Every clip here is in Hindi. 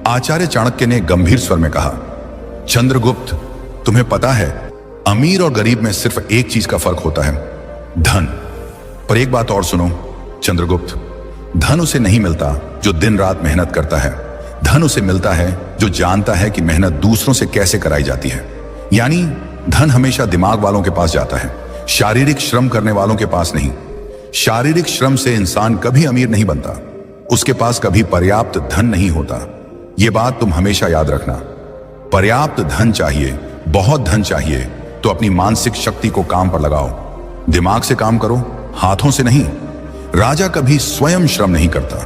आचार्य चाणक्य ने गंभीर स्वर में कहा, चंद्रगुप्त, तुम्हें पता है अमीर और गरीब में सिर्फ एक चीज का फर्क होता है, धन। पर एक बात और सुनो चंद्रगुप्त, धन उसे नहीं मिलता जो दिन रात मेहनत करता है। धन उसे मिलता है जो जानता है कि मेहनत दूसरों से कैसे कराई जाती है। यानी धन हमेशा दिमाग वालों के पास जाता है, शारीरिक श्रम करने वालों के पास नहीं। शारीरिक श्रम से इंसान कभी अमीर नहीं बनता, उसके पास कभी पर्याप्त धन नहीं होता। यह बात तुम हमेशा याद रखना। पर्याप्त धन चाहिए, बहुत धन चाहिए तो अपनी मानसिक शक्ति को काम पर लगाओ। दिमाग से काम करो, हाथों से नहीं। राजा कभी स्वयं श्रम नहीं करता,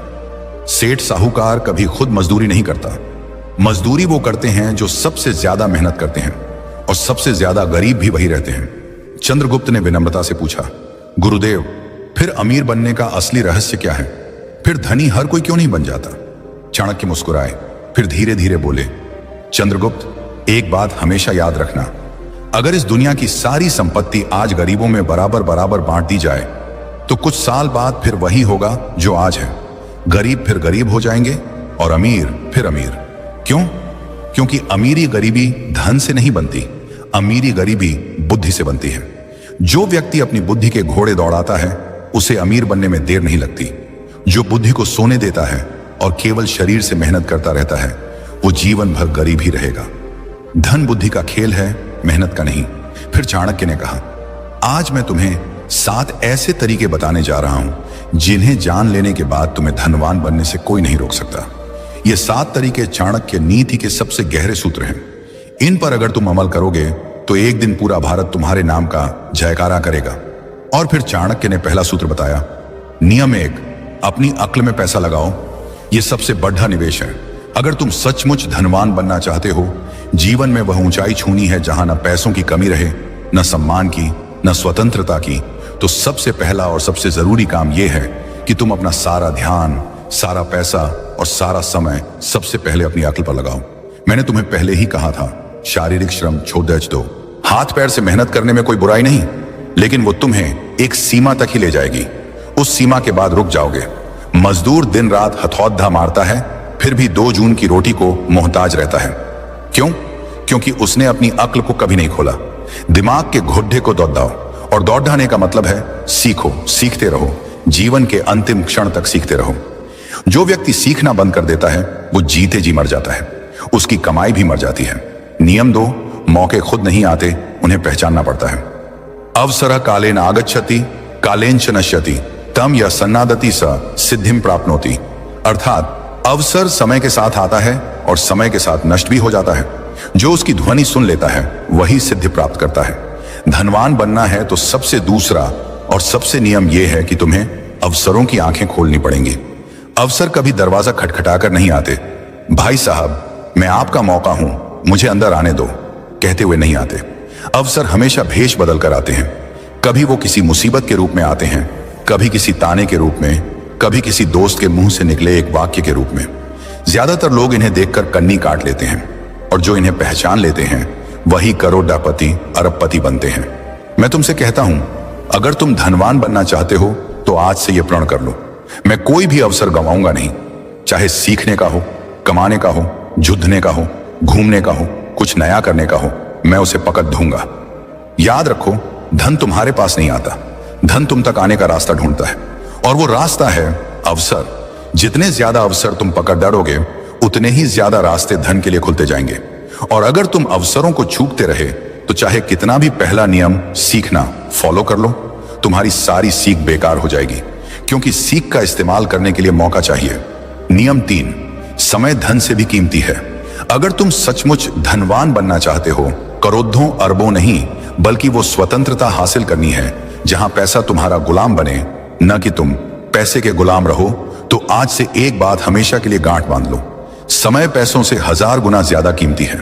सेठ साहूकार कभी खुद मजदूरी नहीं करता। मजदूरी वो करते हैं जो सबसे ज्यादा मेहनत करते हैं, और सबसे ज्यादा गरीब भी वही रहते हैं। चंद्रगुप्त ने विनम्रता से पूछा, गुरुदेव, फिर अमीर बनने का असली रहस्य क्या है? फिर धनी हर कोई क्यों नहीं बन जाता? चाणक्य मुस्कुराए, फिर धीरे धीरे बोले, चंद्रगुप्त, एक बात हमेशा याद रखना, अगर इस दुनिया की सारी संपत्ति आज गरीबों में बराबर बराबर बांट दी जाए तो कुछ साल बाद फिर वही होगा जो आज है। गरीब फिर गरीब हो जाएंगे और अमीर फिर अमीर। क्यों? क्योंकि अमीरी गरीबी धन से नहीं बनती, अमीरी गरीबी बुद्धि से बनती है। जो व्यक्ति अपनी बुद्धि के घोड़े दौड़ाता है उसे अमीर बनने में देर नहीं लगती। जो बुद्धि को सोने देता है और केवल शरीर से मेहनत करता रहता है वो जीवन भर गरीब ही रहेगा। धन बुद्धि का खेल है, मेहनत का नहीं। फिर चाणक्य ने कहा, आज मैं तुम्हें 7 ऐसे तरीके बताने जा रहा हूं जिन्हें जान लेने के बाद तुम्हें धनवान बनने से कोई नहीं रोक सकता। ये 7 तरीके चाणक्य नीति के सबसे गहरे सूत्र हैं। इन पर अगर तुम अमल करोगे तो एक दिन पूरा भारत तुम्हारे नाम का जयकारा करेगा। और फिर चाणक्य ने पहला सूत्र बताया, नियम 1, अपनी अक्ल में पैसा लगाओ। यह सबसे बड़ा निवेश है। अगर तुम सचमुच धनवान बनना चाहते हो, जीवन में वह ऊंचाई छूनी है जहां न पैसों की कमी रहे, न सम्मान की, न स्वतंत्रता की, तो सबसे पहला और सबसे जरूरी काम यह है कि तुम अपना सारा ध्यान, सारा पैसा और सारा समय सबसे पहले अपनी अक्ल पर लगाओ। मैंने तुम्हें पहले ही कहा था, शारीरिक श्रम छोड़ दो। हाथ पैर से मेहनत करने में कोई बुराई नहीं, लेकिन वो तुम्हें एक सीमा तक ही ले जाएगी। उस सीमा के बाद रुक जाओगे। मजदूर दिन रात हथौड़ा मारता है, फिर भी 2 जून की रोटी को मोहताज रहता है। क्यों? क्योंकि उसने अपनी अक्ल को कभी नहीं खोला। दिमाग के घोड़े को दौड़ाओ, और दौड़ाने का मतलब है सीखो, सीखते रहो, जीवन के अंतिम क्षण तक सीखते रहो। जो व्यक्ति सीखना बंद कर देता है वो जीते जी मर जाता है, उसकी कमाई भी मर जाती है। नियम 2, मौके खुद नहीं आते, उन्हें पहचानना पड़ता है। अवसरः कालेन आगच्छति कालेन च नश्यति तम यः सन्नादति स सिद्धिं प्राप्नोति। अर्थात अवसर समय के साथ आता है और समय के साथ नष्ट भी हो जाता है। जो उसकी ध्वनि सुन लेता है वही सिद्धि प्राप्त करता है। धनवान बनना है तो सबसे दूसरा और सबसे नियम यह है कि तुम्हें अवसरों की आंखें खोलनी पड़ेंगी। अवसर कभी दरवाजा खटखटाकर नहीं आते। भाई साहब, मैं आपका मौका हूं, मुझे अंदर आने दो, कहते हुए नहीं आते। अवसर हमेशा भेष बदल कर आते हैं। कभी वो किसी मुसीबत के रूप में आते हैं, कभी किसी ताने के रूप में, कभी किसी दोस्त के मुंह से निकले एक वाक्य के रूप में। ज्यादातर लोग इन्हें देखकर कन्नी काट लेते हैं, और जो इन्हें पहचान लेते हैं वही करोड़पति अरबपति बनते हैं। मैं तुमसे कहता हूं, अगर तुम धनवान बनना चाहते हो तो आज से यह प्रण कर लो, मैं कोई भी अवसर गंवाऊंगा नहीं। चाहे सीखने का हो, कमाने का हो, जुद्धने का हो, घूमने का हो, कुछ नया करने का हो, मैं उसे पकड़ दूंगा। याद रखो, धन तुम्हारे पास नहीं आता, धन तुम तक आने का रास्ता ढूंढता है, और वो रास्ता है अवसर। जितने ज्यादा अवसर तुम पकड़ डालोगे उतने ही ज्यादा रास्ते धन के लिए खुलते जाएंगे। और अगर तुम अवसरों को चूकते रहे तो चाहे कितना भी पहला नियम सीखना फॉलो कर लो, तुम्हारी सारी सीख बेकार हो जाएगी, क्योंकि सीख का इस्तेमाल करने के लिए मौका चाहिए। नियम 3, समय धन से भी कीमती है। अगर तुम सचमुच धनवान बनना चाहते हो, करोड़ों अरबों नहीं बल्कि वो स्वतंत्रता हासिल करनी है जहां पैसा तुम्हारा गुलाम बने, न कि तुम पैसे के गुलाम रहो, तो आज से एक बात हमेशा के लिए गांठ बांध लो, समय पैसों से 1000 गुना ज्यादा कीमती है।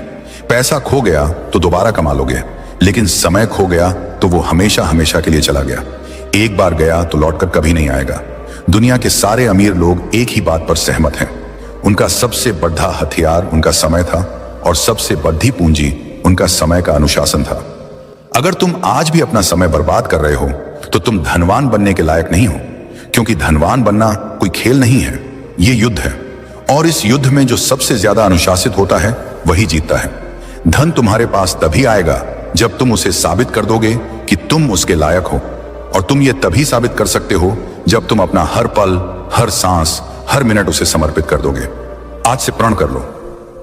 पैसा खो गया तो दोबारा कमा लोगे, लेकिन समय खो गया तो वो हमेशा हमेशा के लिए चला गया। एक बार गया तो लौटकर कभी नहीं आएगा। दुनिया के सारे अमीर लोग एक ही बात पर सहमत हैं, उनका सबसे बड़ा हथियार उनका समय था, और सबसे बड़ी पूंजी उनका समय का अनुशासन था। अगर तुम आज भी अपना समय बर्बाद कर रहे हो तो तुम धनवान बनने के लायक नहीं हो, क्योंकि धनवान बनना कोई खेल नहीं है, ये युद्ध है। और इस युद्ध में जो सबसे ज्यादा अनुशासित होता है वही जीतता है। धन तुम्हारे पास तभी आएगा जब तुम उसे साबित कर दोगे कि तुम उसके लायक हो, और तुम ये तभी साबित कर सकते हो जब तुम अपना हर पल, हर सांस, हर मिनट उसे समर्पित कर दोगे। आज से प्रण कर लो,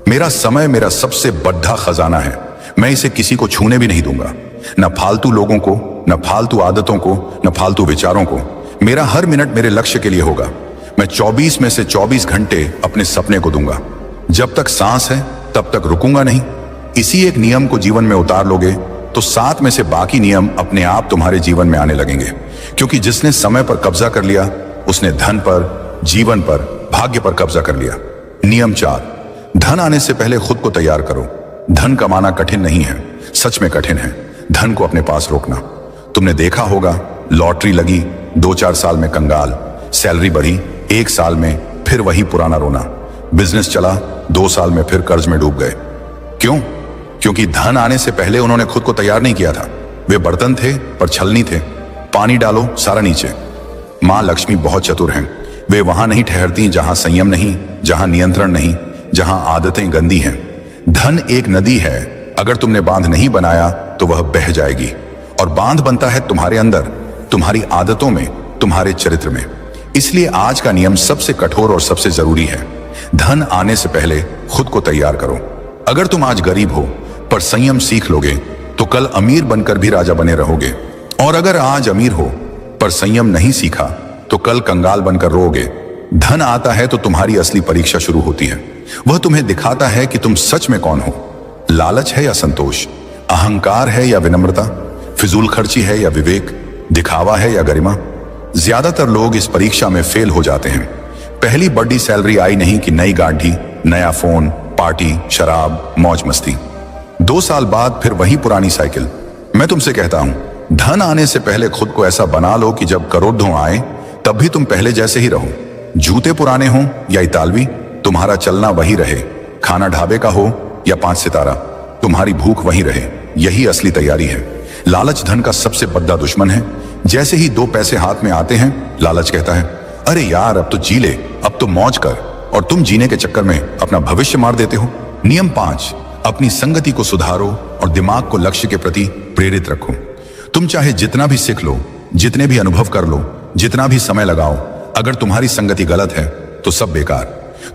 मेरा समय मेरा सबसे बड़ा खजाना है, मैं इसे किसी को छूने भी नहीं दूंगा, न फालतू लोगों को, न फालतू आदतों को, न फालतू विचारों को। मेरा हर मिनट मेरे लक्ष्य के लिए होगा। मैं 24 में से 24 घंटे अपने सपने को दूंगा। जब तक सांस है तब तक रुकूंगा नहीं। इसी एक नियम को जीवन में उतार लोगे तो 7 में से बाकी नियम अपने आप तुम्हारे जीवन में आने लगेंगे, क्योंकि जिसने समय पर कब्जा कर लिया उसने धन पर, जीवन पर, भाग्य पर कब्जा कर लिया। नियम 4, धन आने से पहले खुद को तैयार करो। धन कमाना कठिन नहीं है, सच में कठिन है धन को अपने पास रोकना। तुमने देखा होगा, लॉटरी लगी, 2-4 साल में कंगाल, सैलरी बढ़ी, 1 साल में फिर वही पुराना रोना, बिजनेस चला, 2 साल में फिर कर्ज में डूब गए। क्यों? क्योंकि धन आने से पहले उन्होंने खुद को तैयार नहीं किया था। वे बर्तन थे पर छलनी थे। पानी डालो सारा नीचे। मां लक्ष्मी बहुत चतुर हैं। वे वहां नहीं ठहरती जहां संयम नहीं, जहां नियंत्रण नहीं, जहां आदतें गंदी हैं। धन एक नदी है, अगर तुमने बांध नहीं बनाया तो वह बह जाएगी। और बांध बनता है तुम्हारे अंदर, तुम्हारी आदतों में, तुम्हारे चरित्र में। इसलिए आज का नियम सबसे कठोर और सबसे जरूरी है। धन आने से पहले खुद को तैयार करो। अगर तुम आज गरीब हो पर संयम सीख लोगे तो कल अमीर बनकर भी राजा बने रहोगे। और अगर आज अमीर हो पर संयम नहीं सीखा तो कल कंगाल बनकर रोओगे। धन आता है तो तुम्हारी असली परीक्षा शुरू होती है। वह तुम्हें दिखाता है कि तुम सच में कौन हो। लालच है या संतोष, अहंकार है या विनम्रता, फिजूल खर्ची है या विवेक, दिखावा है या गरिमा। ज्यादातर लोग इस परीक्षा में फेल हो जाते हैं। पहली बड़ी सैलरी आई नहीं कि नई गाड़ी, नया फोन, पार्टी, शराब, मौज मस्ती। 2 साल बाद फिर वही पुरानी साइकिल। मैं तुमसे कहता हूं, धन आने से पहले खुद को ऐसा बना लो कि जब करोड़ों आए तब भी तुम पहले जैसे ही रहो। जूते पुराने हों या इतालवी, तुम्हारा चलना वही रहे। खाना ढाबे का हो या 5 सितारा, तुम्हारी भूख वही रहे। यही असली तैयारी है। लालच धन का सबसे बड़ा दुश्मन है। जैसे ही 2 पैसे हाथ में आते हैं, लालच कहता है, अरे यार अब तो जी ले, अब तो मौज कर, और तुम जीने के चक्कर में अपना भविष्य मार देते हो। नियम 5, अपनी संगति को सुधारो और दिमाग को लक्ष्य के प्रति प्रेरित रखो। तुम चाहे जितना भी सीख लो, जितने भी अनुभव कर लो, जितना भी समय लगाओ, अगर तुम्हारी संगति गलत है तो सब बेकार।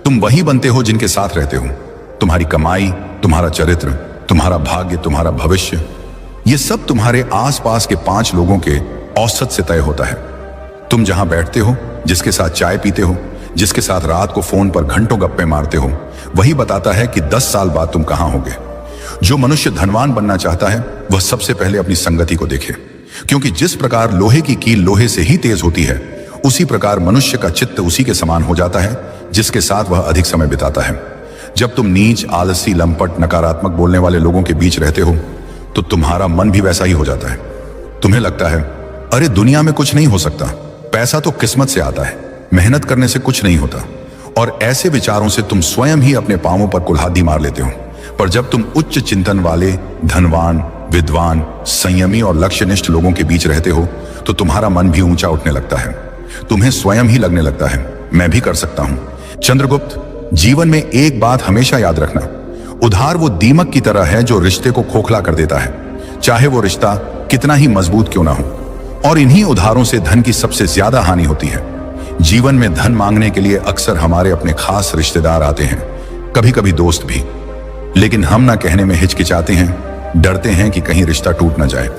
तुम वही बनते हो जिनके साथ रहते हो। तुम्हारी कमाई, तुम्हारा चरित्र, तुम्हारा भाग्य, तुम्हारा भविष्य, ये सब तुम्हारे आसपास के 5 लोगों के औसत से तय होता है। तुम जहां बैठते हो, जिसके साथ चाय पीते हो, जिसके साथ रात को फोन पर घंटों गप्पे मारते हो, वही बताता है कि 10 साल बाद तुम कहां होगे। जो मनुष्य धनवान बनना चाहता है वह सबसे पहले अपनी संगति को देखे, क्योंकि जिस प्रकार लोहे की कील लोहे से ही तेज होती है, उसी प्रकार मनुष्य का चित्त उसी के समान हो जाता है जिसके साथ वह अधिक समय बिताता है। जब तुम नीच, आलसी, लंपट, नकारात्मक बोलने वाले लोगों के बीच रहते हो तो तुम्हारा मन भी वैसा ही हो जाता है। तुम्हें लगता है, अरे दुनिया में कुछ नहीं हो सकता, पैसा तो किस्मत से आता है, मेहनत करने से कुछ नहीं होता। और ऐसे विचारों से तुम स्वयं ही अपने पांवों पर कुल्हाड़ी मार लेते हो। पर जब तुम उच्च चिंतन वाले, धनवान, विद्वान, संयमी और लक्ष्यनिष्ठ लोगों के बीच रहते हो तो तुम्हारा मन भी ऊंचा उठने लगता है। तुम्हें स्वयं ही लगने लगता है, मैं भी कर सकता हूं। चंद्रगुप्त, जीवन में एक बात हमेशा याद रखना, उधार वो दीमक की तरह है जो रिश्ते को खोखला कर देता है, चाहे वो रिश्ता कितना ही मजबूत क्यों ना हो। और इन्हीं उधारों से धन की सबसे ज्यादा हानि होती है। जीवन में धन मांगने के लिए अक्सर हमारे अपने खास रिश्तेदार आते हैं, कभी कभी दोस्त भी, लेकिन हम ना कहने में हिचकिचाते हैं, डरते हैं कि कहीं रिश्ता टूट ना जाए।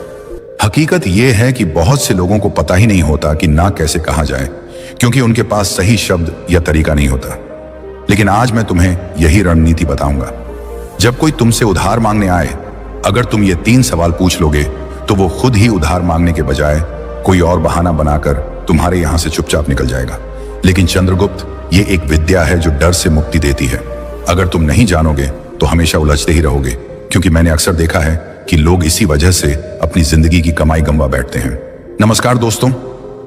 हकीकत यह है कि बहुत से लोगों को पता ही नहीं होता कि ना कैसे कहा जाए, क्योंकि उनके पास सही शब्द या तरीका नहीं होता। लेकिन आज मैं तुम्हें यही रणनीति बताऊंगा। जब कोई तुमसे उधार मांगने आए, अगर तुम ये 3 सवाल पूछ लोगे तो वो खुद ही उधार मांगने के बजाय कोई और बहाना बनाकर तुम्हारे यहां से चुपचाप निकल जाएगा। लेकिन चंद्रगुप्त, ये एक विद्या है जो डर से मुक्ति देती है। अगर तुम नहीं जानोगे तो हमेशा उलझते ही रहोगे, क्योंकि मैंने अक्सर देखा है कि लोग इसी वजह से अपनी जिंदगी की कमाई गंवा बैठते हैं। नमस्कार दोस्तों,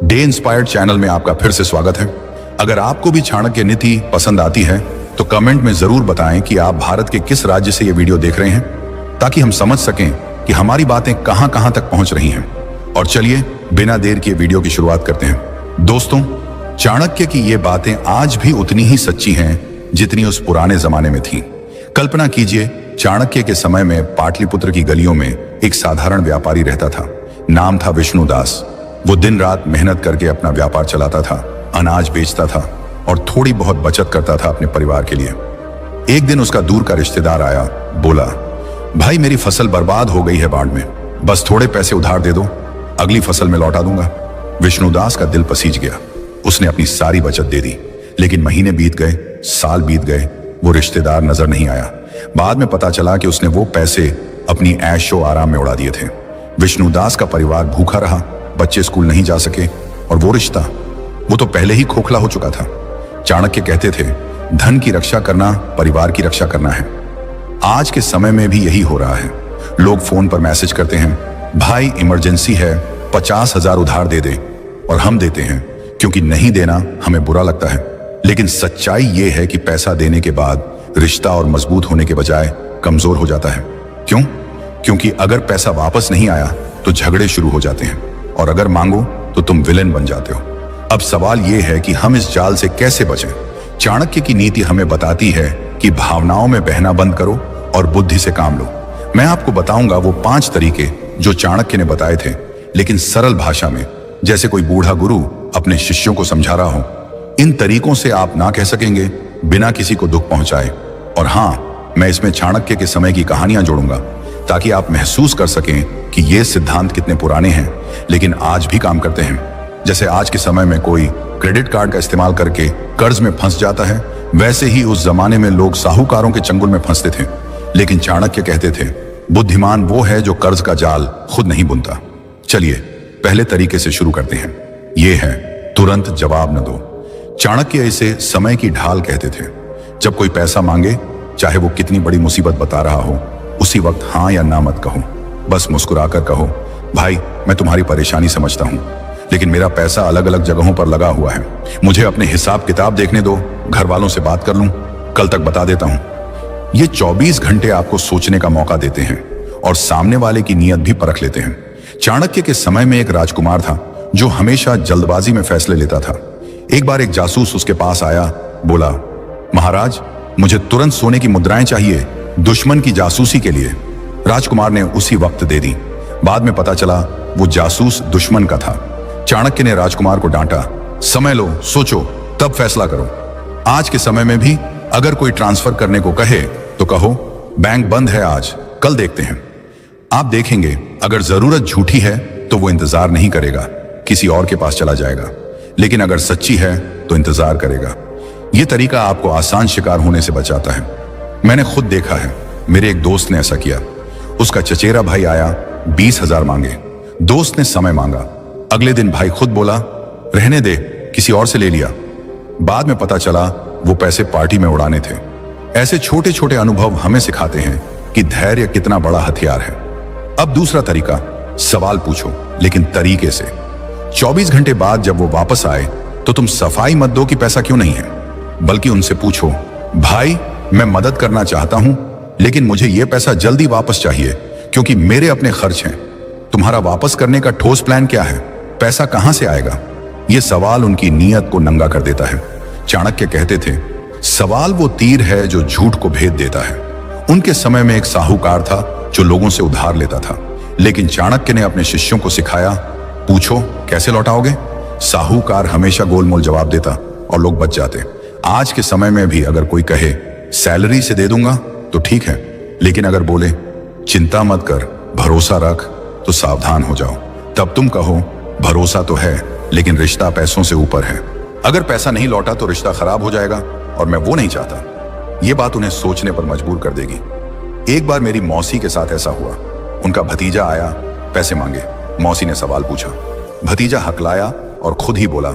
डे इंस्पायर्ड चैनल में आपका फिर से स्वागत है। अगर आपको भी चाणक्य नीति पसंद आती है तो कमेंट में जरूर बताएं कि आप भारत के किस राज्य से ये वीडियो देख रहे हैं, ताकि हम समझ सकें कि हमारी बातें कहां कहां तक पहुंच रही हैं। और चलिए बिना देर किए वीडियो की शुरुआत करते हैं। दोस्तों, चाणक्य की ये बातें आज भी उतनी ही सच्ची हैं जितनी उस पुराने जमाने में थी। कल्पना कीजिए, चाणक्य के समय में पाटलिपुत्र की गलियों में एक साधारण व्यापारी रहता था। नाम था विष्णुदास। वो दिन रात मेहनत करके अपना व्यापार चलाता था, अनाज बेचता था और थोड़ी बहुत बचत करता था अपने परिवार के लिए। एक दिन उसका दूर का रिश्तेदार आया, बोला, भाई मेरी फसल बर्बाद हो गई है बाढ़ में, बस थोड़े पैसे उधार दे दो, अगली फसल में लौटा दूंगा। विष्णुदास का दिल पसीज गया। उसने अपनी सारी बचत दे दी, लेकिन महीने बीत गए, साल बीत गए, वो रिश्तेदार नजर नहीं आया। बाद में पता चला कि उसने वो पैसे अपनी ऐशो आराम में उड़ा दिए थे। विष्णुदास का परिवार भूखा रहा, बच्चे स्कूल नहीं जा सके और वो रिश्ता, वो तो पहले ही खोखला हो चुका था। चाणक्य कहते थे, धन की रक्षा करना परिवार की रक्षा करना है। आज के समय में भी यही हो रहा है। लोग फोन पर मैसेज करते हैं, भाई इमरजेंसी है, 50,000 उधार दे दे, और हम देते हैं क्योंकि नहीं देना हमें बुरा लगता है। लेकिन सच्चाई ये है कि पैसा देने के बाद रिश्ता और मजबूत होने के बजाय कमजोर हो जाता है। क्यों? क्योंकि अगर पैसा वापस नहीं आया तो झगड़े शुरू हो जाते हैं, और अगर मांगो तो तुम विलेन बन जाते हो। अब सवाल यह है कि हम इस जाल से कैसे बचें। चाणक्य की नीति हमें बताती है कि भावनाओं में बहना बंद करो और बुद्धि से काम लो। मैं आपको बताऊंगा वो 5 तरीके जो चाणक्य ने बताए थे, लेकिन सरल भाषा में, जैसे कोई बूढ़ा गुरु अपने शिष्यों को समझा रहा हो। इन तरीकों से आप ना कह सकेंगे बिना किसी को दुख पहुंचाए। और हाँ, मैं इसमें चाणक्य के समय की कहानियां जोड़ूंगा ताकि आप महसूस कर सकें कि ये सिद्धांत कितने पुराने हैं लेकिन आज भी काम करते हैं। जैसे आज के समय में कोई क्रेडिट कार्ड का इस्तेमाल करके कर्ज में फंस जाता है, वैसे ही उस जमाने में लोग साहूकारों के चंगुल में फंसते थे। लेकिन चाणक्य कहते थे, बुद्धिमान वो है जो कर्ज का जाल खुद नहीं बुनता। चलिए पहले तरीके से शुरू करते हैं। ये है, तुरंत जवाब न दो। चाणक्य इसे समय की ढाल कहते थे। जब कोई पैसा मांगे, चाहे वो कितनी बड़ी मुसीबत बता रहा हो, उसी वक्त हाँ या ना मत कहो। बस मुस्कुराकर कहो, भाई मैं तुम्हारी परेशानी समझता हूं, लेकिन मेरा पैसा अलग अलग जगहों पर लगा हुआ है, मुझे अपने हिसाब किताब देखने दो, घर वालों से बात कर लूं, कल तक बता देता हूं। ये 24 घंटे आपको सोचने का मौका देते हैं और सामने वाले की नीयत भी परख लेते हैं। चाणक्य के समय में एक राजकुमार था जो हमेशा जल्दबाजी में फैसले लेता था। एक बार एक जासूस उसके पास आया, बोला, महाराज मुझे तुरंत सोने की मुद्राएं चाहिए, दुश्मन की जासूसी के लिए। राजकुमार ने उसी वक्त दे दी। बाद में पता चला वो जासूस दुश्मन का था। चाणक्य ने राजकुमार को डांटा, समय लो, सोचो, तब फैसला करो। आज के समय में भी अगर कोई ट्रांसफर करने को कहे तो कहो, बैंक बंद है आज, कल देखते हैं। आप देखेंगे अगर जरूरत झूठी है तो वो इंतजार नहीं करेगा, किसी और के पास चला जाएगा। लेकिन अगर सच्ची है तो इंतजार करेगा। यह तरीका आपको आसान शिकार होने से बचाता है। मैंने खुद देखा है, मेरे एक दोस्त ने ऐसा किया। उसका चचेरा भाई आया, 20,000 मांगे। दोस्त ने समय मांगा। अगले दिन भाई खुद बोला, रहने दे, किसी और से ले लिया। बाद में पता चला वो पैसे पार्टी में उड़ाने थे। ऐसे छोटे छोटे अनुभव हमें सिखाते हैं कि धैर्य कितना बड़ा हथियार है। अब दूसरा तरीका, सवाल पूछो लेकिन तरीके से। 24 घंटे बाद जब वो वापस आए तो तुम सफाई मत दो कि पैसा क्यों नहीं है, बल्कि उनसे पूछो, भाई मैं मदद करना चाहता हूं लेकिन मुझे यह पैसा जल्दी वापस चाहिए क्योंकि मेरे अपने खर्च हैं। तुम्हारा वापस करने का ठोस प्लान क्या है? पैसा कहां से आएगा? यह सवाल उनकी नीयत को नंगा कर देता है। चाणक्य कहते थे, सवाल वो तीर है जो झूठ को भेद देता है। उनके समय में एक साहूकार था जो लोगों से उधार लेता था, लेकिन चाणक्य ने अपने शिष्यों को सिखाया, पूछो कैसे लौटाओगे। साहूकार हमेशा गोलमोल जवाब देता और लोग बच जाते। आज के समय में भी अगर कोई कहे सैलरी से दे दूंगा तो ठीक है, लेकिन अगर बोले चिंता मत कर, भरोसा रख, तो सावधान हो जाओ। तब तुम कहो, भरोसा तो है लेकिन रिश्ता पैसों से ऊपर है। अगर पैसा नहीं लौटा तो रिश्ता खराब हो जाएगा और मैं वो नहीं चाहता। ये बात उन्हें सोचने पर मजबूर कर देगी। एक बार मेरी मौसी के साथ ऐसा हुआ। उनका भतीजा आया, पैसे मांगे। मौसी ने सवाल पूछा। भतीजा हकलाया और खुद ही बोला,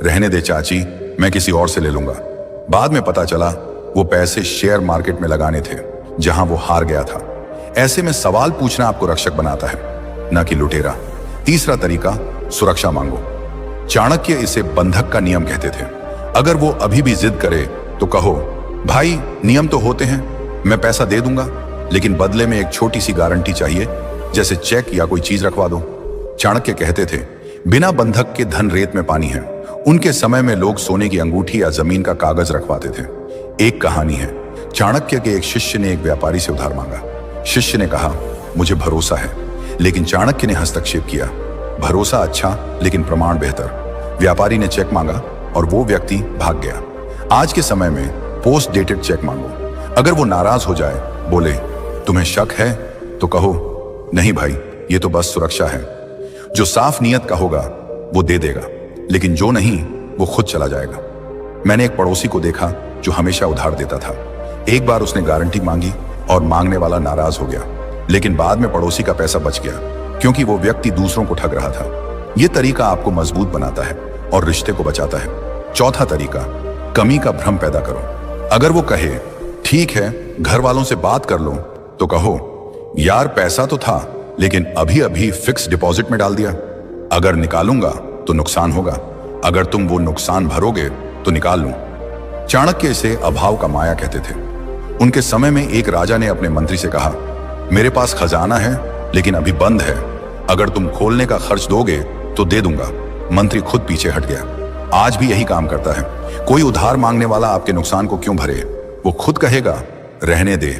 रहने दे चाची, मैं किसी और से ले लूंगा। बाद में पता चला वो पैसे शेयर मार्केट में लगाने थे जहां वो हार गया था। ऐसे में सवाल पूछना आपको रक्षक बनाता है, न कि लुटेरा। तीसरा तरीका, सुरक्षा मांगो। चाणक्य इसे बंधक का नियम कहते थे। अगर वो अभी भी जिद करे तो कहो, भाई नियम तो होते हैं, मैं पैसा दे दूंगा लेकिन बदले में एक छोटी सी गारंटी चाहिए, जैसे चेक या कोई चीज रखवा दो। चाणक्य कहते थे, बिना बंधक के धन रेत में पानी है। उनके समय में लोग सोने की अंगूठी या जमीन का कागज रखवाते थे। एक कहानी है। चाणक्य के एक शिष्य ने एक व्यापारी से उधार मांगा। शिष्य ने कहा, मुझे भरोसा है, लेकिन चाणक्य ने हस्तक्षेप किया, भरोसा अच्छा लेकिन प्रमाण बेहतर। व्यापारी ने चेक मांगा और वो व्यक्ति भाग गया। आज के समय में पोस्ट डेटेड चेक मांगो। अगर वो नाराज हो जाए, बोले तुम्हें शक है, तो कहो नहीं भाई, ये तो बस सुरक्षा है। जो साफ नियत का होगा वो दे देगा, लेकिन जो नहीं वो खुद चला जाएगा। मैंने एक पड़ोसी को देखा जो हमेशा उधार देता था। एक बार उसने गारंटी मांगी और मांगने वाला नाराज हो गया, लेकिन बाद में पड़ोसी का पैसा बच गया, क्योंकि वो व्यक्ति दूसरों को ठग रहा था। यह तरीका आपको मजबूत बनाता है और रिश्ते को बचाता है। चौथा तरीका, कमी का भ्रम पैदा करो। अगर वो कहे ठीक है, घर वालों से बात कर लो, तो कहो यार पैसा तो था, लेकिन अभी अभी फिक्स डिपॉजिट में डाल दिया। अगर निकालूंगा तो नुकसान होगा, अगर तुम वो नुकसान भरोगे तो निकाल लूं। चाणक्य इसे अभाव का माया कहते थे। उनके समय में एक राजा ने अपने मंत्री से कहा, मेरे पास खजाना है लेकिन अभी बंद है, अगर तुम खोलने का खर्च दोगे तो दे दूंगा। मंत्री खुद पीछे हट गया। आज भी यही काम करता है। कोई उधार मांगने वाला आपके नुकसान को क्यों भरे, वो खुद कहेगा रहने दे।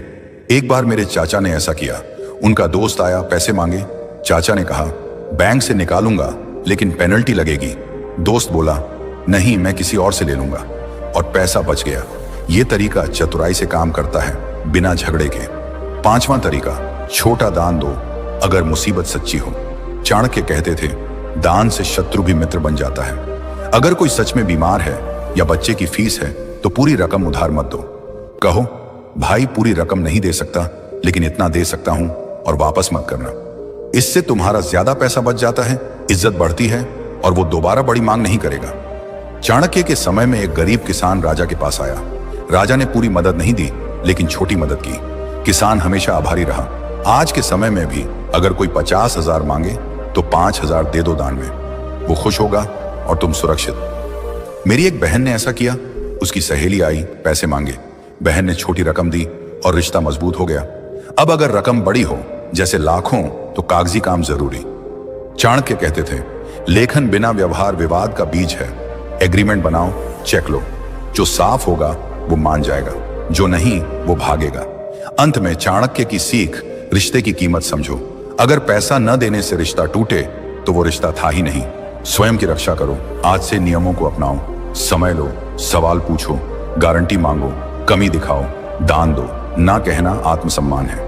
एक बार मेरे चाचा ने ऐसा किया। उनका दोस्त आया, पैसे मांगे। चाचा ने कहा बैंक से निकालूंगा लेकिन पेनल्टी लगेगी। दोस्त बोला नहीं, मैं किसी और से ले लूंगा, और पैसा बच गया। ये तरीका चतुराई से काम करता है, बिना झगड़े के। पांचवा तरीका, छोटा दान दो अगर मुसीबत सच्ची हो। चाणक्य कहते थे दान से शत्रु भी मित्र बन जाता है। अगर कोई सच में बीमार है या बच्चे की फीस है तो पूरी रकम उधार मत दो। कहो भाई पूरी रकम नहीं दे सकता, लेकिन इतना दे सकता हूं और वापस मत करना। इससे तुम्हारा ज्यादा पैसा बच जाता है, इज्जत बढ़ती है और वो दोबारा बड़ी मांग नहीं करेगा। चाणक्य के समय में एक गरीब किसान राजा के पास आया। राजा ने पूरी मदद नहीं दी, लेकिन छोटी मदद की। किसान हमेशा आभारी रहा। आज के समय में भी अगर कोई 50,000 मांगे तो 5,000 दे दो दान में। वो खुश होगा और तुम सुरक्षित। मेरी एक बहन ने ऐसा किया। उसकी सहेली आई, पैसे मांगे। बहन ने छोटी रकम दी और रिश्ता मजबूत हो गया। अब अगर रकम बड़ी हो, जैसे लाखों, तो कागजी काम जरूरी। चाणक्य कहते थे लेखन बिना व्यवहार विवाद का बीज है। एग्रीमेंट बनाओ, चेक लो। जो साफ होगा वो मान जाएगा, जो नहीं वो भागेगा। अंत में चाणक्य की सीख, रिश्ते की कीमत समझो। अगर पैसा न देने से रिश्ता टूटे तो वो रिश्ता था ही नहीं। स्वयं की रक्षा करो। आज से नियमों को अपनाओ। समय लो, सवाल पूछो, गारंटी मांगो, कमी दिखाओ, दान दो। ना कहना आत्मसम्मान है।